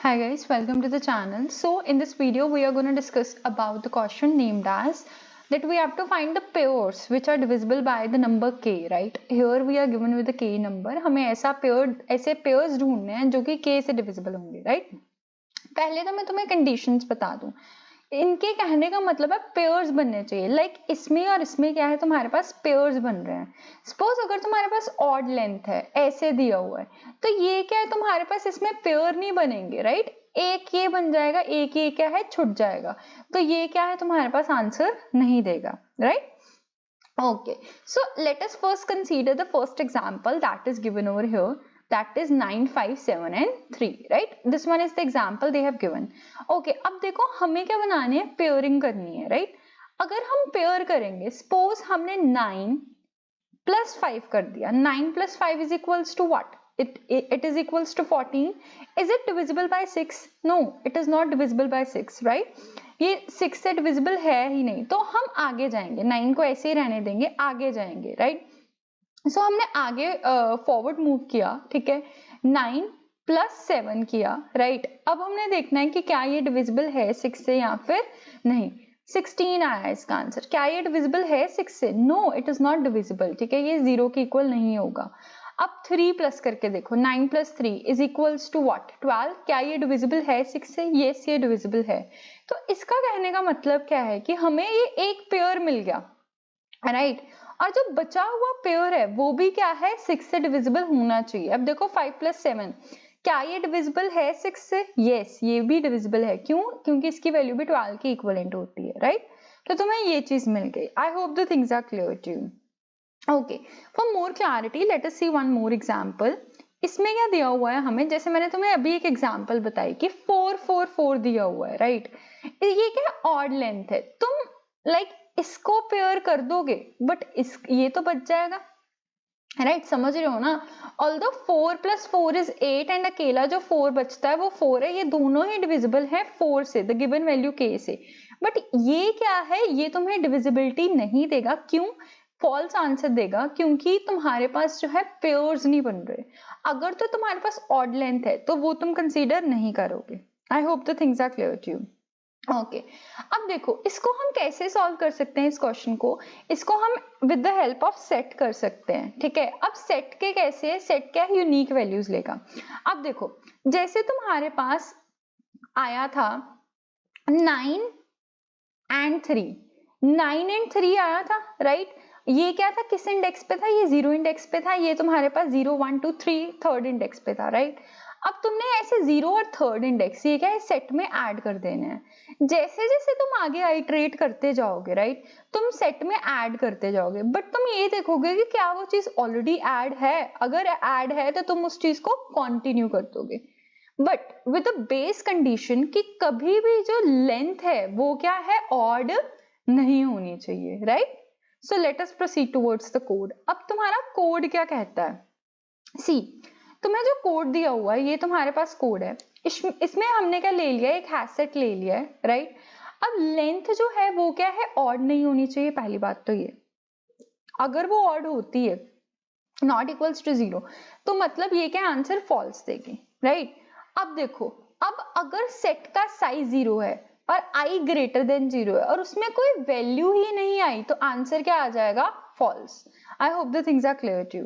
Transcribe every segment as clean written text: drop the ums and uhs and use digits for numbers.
Hi guys, welcome to the channel. So in this video we are going to discuss about the question named as that we have to find the pairs which are divisible by the number k, right? Here we are given with the k number. हमें ऐसे pairs ढूंढने हैं जो कि k से divisible होंगे, right? पहले तो मैं तुम्हें conditions बता दूं. इनके कहने का मतलब है पेयर्स बनने चाहिए. लाइक इसमें और इसमें क्या है, तुम्हारे पास पेयर्स बन रहे हैं. सपोज अगर तुम्हारे पास ऑड लेंथ है, ऐसे दिया हुआ है, तो ये क्या है, तुम्हारे पास इसमें पेयर नहीं बनेंगे, राइट? एक ये बन जाएगा, एक ये क्या है, छूट जाएगा. तो ये क्या है, तुम्हारे पास आंसर नहीं देगा, right? Okay, so let us first consider the first example that is given over here. That is 9, 5, 7 and 3, right? This one is the example they have given. Okay, अब देखो हमें क्या बनानी है, पेयरिंग करनी है, right? अगर हम पेयर करेंगे, suppose हमने 9 plus 5 कर दिया. 9 plus 5 is equals to what? It is equals to 14. Is it divisible by 6? No, it is not divisible by 6, right? ये 6 से divisible है ही नहीं, तो हम आगे जाएंगे. 9 को ऐसे ही रहने देंगे, आगे जाएंगे, right? So हमने आगे फॉरवर्ड मूव किया, ठीक है. 9 plus 7 किया, right? अब हमने देखना है कि क्या ये डिविजिबल है 6 से या फिर नहीं. 16 आया इसका आंसर. क्या ये डिविजिबल है 6 से? No, it is not divisible, ठीक है. ये 0 के इक्वल नहीं होगा. अब 3 प्लस करके देखो. 9 plus 3 is equals to what? 12. क्या ये डिविजिबल है 6 से? यस, ये डिविजिबल है. तो इसका कहने का मतलब क्या है कि हमें ये एक पेयर मिल गया, राइट? और जो बचा हुआ पेयर है वो भी क्या है, 6 से डिविजिबल होना चाहिए. अब देखो 5 plus 7, क्या ये डिविजिबल है 6 से? यस, ये भी डिविजिबल है. क्यों? क्योंकि इसकी वैल्यू भी 12 की इक्विवेलेंट होती है, राइट? तो तुम्हें ये चीज मिल गई. I hope the things are clear to you. Okay, for more clarity let us see one more example. इसमें क्या दिया हुआ है हमें, जैसे मैंने तुम्हें अभी एक एग्जांपल बताई कि 4 4 4 दिया हुआ है, राइट? ये क्या ऑड लेंथ है. तुम लाइक इसको पेयर कर दोगे, बट ये तो बच जाएगा, राइट? समझ रहे हो ना? ऑल्दो 4 plus 4 is 8 एंड अकेला जो 4 बचता है वो 4 है. ये दोनों ही डिविजिबल है 4 से, द गिवन वैल्यू k से. बट ये क्या है, ये तुम्हें डिविजिबिलिटी नहीं देगा. क्यों? फॉल्स आंसर देगा, क्योंकि तुम्हारे पास जो है पेयर्स नहीं बन रहे. अगर तो तुम्हारे पास ऑड लेंथ है तो वो तुम कंसीडर नहीं करोगे. I hope the things are clear to you. Okay, अब देखो इसको हम कैसे सॉल्व कर सकते हैं इस क्वेश्चन को. इसको हम with the help of set कर सकते हैं, ठीक है. अब सेट के कैसे है, सेट क्या है, यूनिक वैल्यूज लेगा. अब देखो जैसे तुम्हारे पास आया था 9 and 3, 9 and 3 आया था, राइट? ये क्या था, किस इंडेक्स पे था? ये 0 इंडेक्स पे था. ये तुम्हारे पास 0 1 2 3 थर्ड इंडेक्स पे था, राइट? अब तुमने ऐसे 0 और थर्ड इंडेक्स ये क्या है, सेट में ऐड कर देने हैं. जैसे जैसे तुम आगे आइटरेट करते जाओगे, राइट, तुम सेट में ऐड करते जाओगे, बट तुम ये देखोगे कि क्या वो चीज ऑलरेडी ऐड है. अगर ऐड है तो तुम उस चीज को कंटिन्यू कर दोगे, but with a base condition कि कभी भी जो लेंथ है वो क्या है, ऑड नहीं होनी चाहिए, right? So let us proceed towards the code. अब तुम्हारा कोड क्या कहता है, सी तुम्हें जो कोड दिया हुआ है ये तुम्हारे पास कोड है. इसमें हमने क्या ले लिया, एक हैशसेट ले लिया है, राइट? अब लेंथ जो है वो क्या है, ऑड नहीं होनी चाहिए. पहली बात तो ये, अगर वो ऑड होती है नॉट इक्वल्स टू 0, तो मतलब ये क्या आंसर फॉल्स देगी, राइट? अब देखो, अब अगर सेट का साइज 0 है और i ग्रेटर देन 0 है और उसमें कोई वैल्यू ही नहीं आई, तो आंसर क्या आ जाएगा, false. I hope the things are clear to you.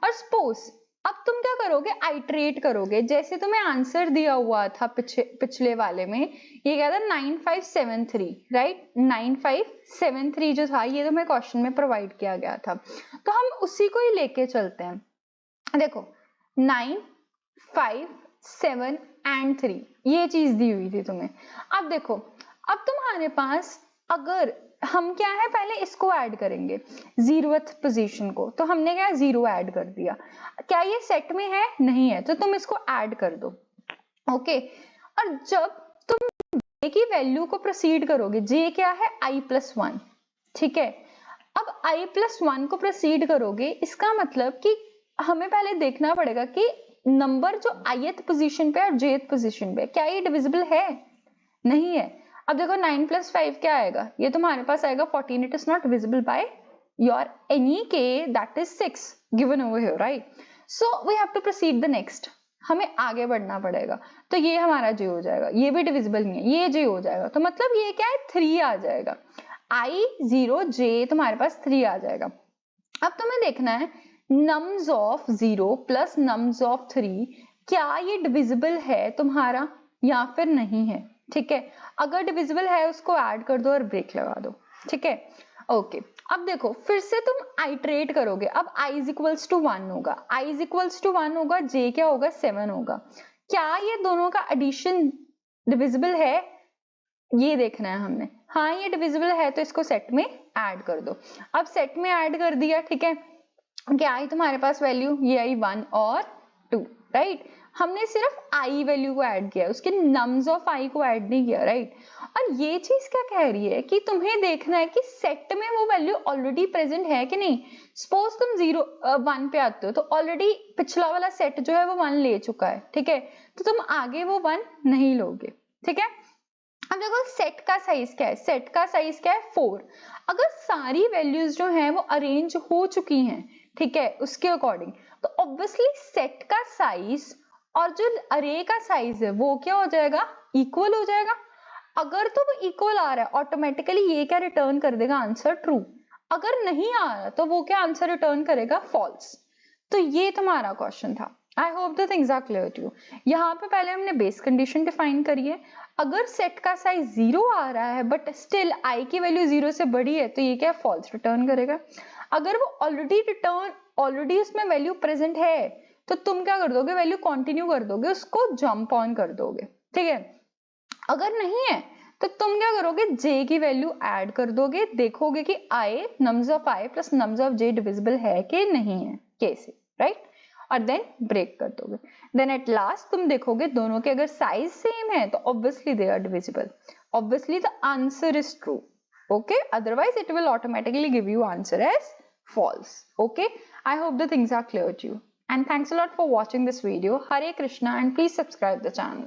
और सपोज अब तुम क्या करोगे, आइटरेट करोगे. जैसे तुम्हें आंसर दिया हुआ था पिछले वाले में, ये क्या था 9573, राइट? 9573 जो था ये तुम्हें क्वेश्चन में प्रोवाइड किया गया था, तो हम उसी को ही लेके चलते हैं. देखो 9 5 7 and 3 ये चीज दी हुई थी तुम्हें. अब देखो, अब तुम्हारे पास अगर हम क्या है, पहले इसको ऐड करेंगे 0th पोजीशन को, तो हमने क्या 0 ऐड कर दिया. क्या ये सेट में है? नहीं है, तो तुम इसको ऐड कर दो, ओके. और जब तुम j की वैल्यू को प्रोसीड करोगे, j क्या है, i+1, ठीक है. अब i+1 को प्रोसीड करोगे, इसका मतलब कि हमें पहले देखना पड़ेगा कि नंबर जो ith पोजीशन पे और jth पोजीशन पे क्या ये डिविजिबल है, नहीं है. अब देखो 9 plus 5 क्या आएगा, ये तुम्हारे पास आएगा 14. It is not visible by your any k that is 6 given over here, right? So we have to proceed the next. हमें आगे बढ़ना पड़ेगा। तो ये हमारा j हो जाएगा, ये भी डिविजिबल नहीं है, ये j हो जाएगा। तो मतलब ये क्या है, 3 आ जाएगा। I 0 j तुम्हारे पास 3 आ जाएगा। अब तुम्हें देखना है nums of 0 plus nums of 3 क्या ये डिविजिबल है तुम्हारा या फिर नहीं है। ठीक है, अगर डिविजिबल है उसको ऐड कर दो और ब्रेक लगा दो। ठीक है, ओके। अब देखो फिर से तुम आइट्रेट करोगे। अब i इज इक्वल्स टू 1 होगा, i इज इक्वल्स टू 1 होगा, j क्या होगा, 7 होगा। क्या ये दोनों का एडिशन डिविजिबल है, ये देखना है हमने। हाँ ये डिविजिबल है तो इसको सेट में ऐड कर दो। अब सेट में ऐड कर दिया, ठीक है, क्या आई तुम्हारे पास वैल्यू, ये आई 1 और 2, राइट। हमने सिर्फ i वैल्यू को ऐड किया, उसके नम्स ऑफ i को ऐड नहीं किया, राइट। और ये चीज क्या कह रही है कि तुम्हें देखना है कि सेट में वो वैल्यू ऑलरेडी प्रेजेंट है कि नहीं। सपोज तुम 1 पे आते हो तो ऑलरेडी पिछला वाला सेट जो है वो 1 ले चुका है, ठीक है, तो तुम आगे वो 1 नहीं लोगे। ठीक है, अब देखो सेट का साइज क्या है, सेट का साइज क्या है, 4। अगर सारी वैल्यूज जो है वो अरेंज हो चुकी हैं, ठीक है, उसके अकॉर्डिंग, तो ऑब्वियसली सेट का साइज और जो अरे का साइज है वो क्या हो जाएगा, इक्वल हो जाएगा। अगर तो वो इक्वल आ रहा है ऑटोमेटिकली ये क्या रिटर्न कर देगा, आंसर ट्रू। अगर नहीं आ रहा तो वो क्या आंसर रिटर्न करेगा, फॉल्स। तो ये तुम्हारा क्वेश्चन था। I hope the things are clear to you. यहाँ पे पहले हमने बेस कंडीशन डिफाइन करी है। अगर सेट का साइज 0 आ रहा है बट स्टिल i की वैल्यू 0 से बड़ी है तो ये क्या फॉल्स रिटर्न करेगा। अगर वो ऑलरेडी उसमें वैल्यू प्रेजेंट है तो तुम क्या कर दोगे, वैल्यू कंटिन्यू कर दोगे, उसको जंप ऑन कर दोगे। ठीक है, अगर नहीं है तो तुम क्या करोगे, j की वैल्यू ऐड कर दोगे, देखोगे कि i nums of i plus nums of j divisible है कि नहीं है, कैसे, राइट, और देन ब्रेक कर दोगे। देन एट लास्ट तुम देखोगे दोनों के अगर साइज सेम है तो obviously they are divisible, obviously the answer is true. Okay, otherwise it will automatically give you answer as false. Okay, I hope the things are clear to you, and thanks a lot for watching this video. Hare Krishna, and please subscribe the channel.